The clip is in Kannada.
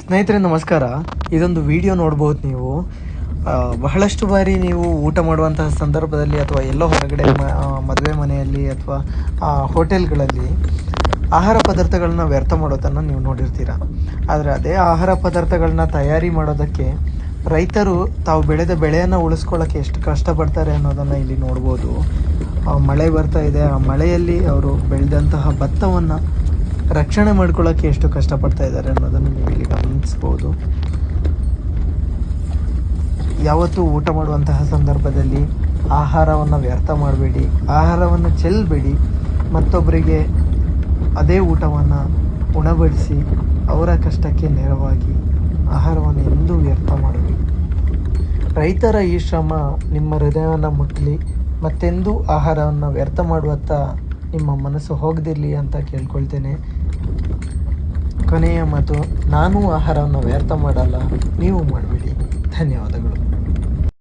ಸ್ನೇಹಿತರೆ ನಮಸ್ಕಾರ. ಇದೊಂದು ವಿಡಿಯೋ ನೋಡ್ಬೋದು ನೀವು. ಬಹಳಷ್ಟು ಬಾರಿ ನೀವು ಊಟ ಮಾಡುವಂತಹ ಸಂದರ್ಭದಲ್ಲಿ ಅಥವಾ ಎಲ್ಲೋ ಹೊರಗಡೆ ಮದುವೆ ಮನೆಯಲ್ಲಿ ಅಥವಾ ಹೋಟೆಲ್ಗಳಲ್ಲಿ ಆಹಾರ ಪದಾರ್ಥಗಳನ್ನ ವ್ಯರ್ಥ ಮಾಡೋದನ್ನು ನೀವು ನೋಡಿರ್ತೀರ. ಆದರೆ ಅದೇ ಆಹಾರ ಪದಾರ್ಥಗಳನ್ನ ತಯಾರಿ ಮಾಡೋದಕ್ಕೆ ರೈತರು ತಾವು ಬೆಳೆದ ಬೆಳೆಯನ್ನು ಉಳಿಸ್ಕೊಳ್ಳೋಕ್ಕೆ ಎಷ್ಟು ಕಷ್ಟಪಡ್ತಾರೆ ಅನ್ನೋದನ್ನು ಇಲ್ಲಿ ನೋಡ್ಬೋದು. ಮಳೆ ಬರ್ತಾ ಇದೆ, ಆ ಮಳೆಯಲ್ಲಿ ಅವರು ಬೆಳೆದಂತಹ ಭತ್ತವನ್ನು ರಕ್ಷಣೆ ಮಾಡ್ಕೊಳ್ಳೋಕ್ಕೆ ಎಷ್ಟು ಕಷ್ಟಪಡ್ತಾ ಇದ್ದಾರೆ ಅನ್ನೋದನ್ನು ನೀವು ಇಲ್ಲಿ ಗಮನಿಸ್ಬೋದು. ಯಾವತ್ತೂ ಊಟ ಮಾಡುವಂತಹ ಸಂದರ್ಭದಲ್ಲಿ ಆಹಾರವನ್ನು ವ್ಯರ್ಥ ಮಾಡಬೇಡಿ, ಆಹಾರವನ್ನು ಚೆಲ್ಲಬೇಡಿ. ಮತ್ತೊಬ್ಬರಿಗೆ ಅದೇ ಊಟವನ್ನು ಉಣಬಡಿಸಿ ಅವರ ಕಷ್ಟಕ್ಕೆ ನೆರವಾಗಿ ಆಹಾರವನ್ನು ಎಂದೂ ವ್ಯರ್ಥ ಮಾಡಬೇಡಿ. ರೈತರ ಈ ಶ್ರಮ ನಿಮ್ಮ ಹೃದಯವನ್ನು ಮುಟ್ಟಲಿ, ಮತ್ತೆಂದೂ ಆಹಾರವನ್ನು ವ್ಯರ್ಥ ಮಾಡುವತ್ತ ನಿಮ್ಮ ಮನಸ್ಸು ಹೋಗದಿರಲಿ ಅಂತ ಕೇಳ್ಕೊಳ್ತೇನೆ. ಕೊನೆಯ ಮಾತು, ನಾನೂ ಆಹಾರವನ್ನು ವ್ಯರ್ಥ ಮಾಡಲ್ಲ, ನೀವು ಮಾಡಬೇಡಿ. ಧನ್ಯವಾದಗಳು.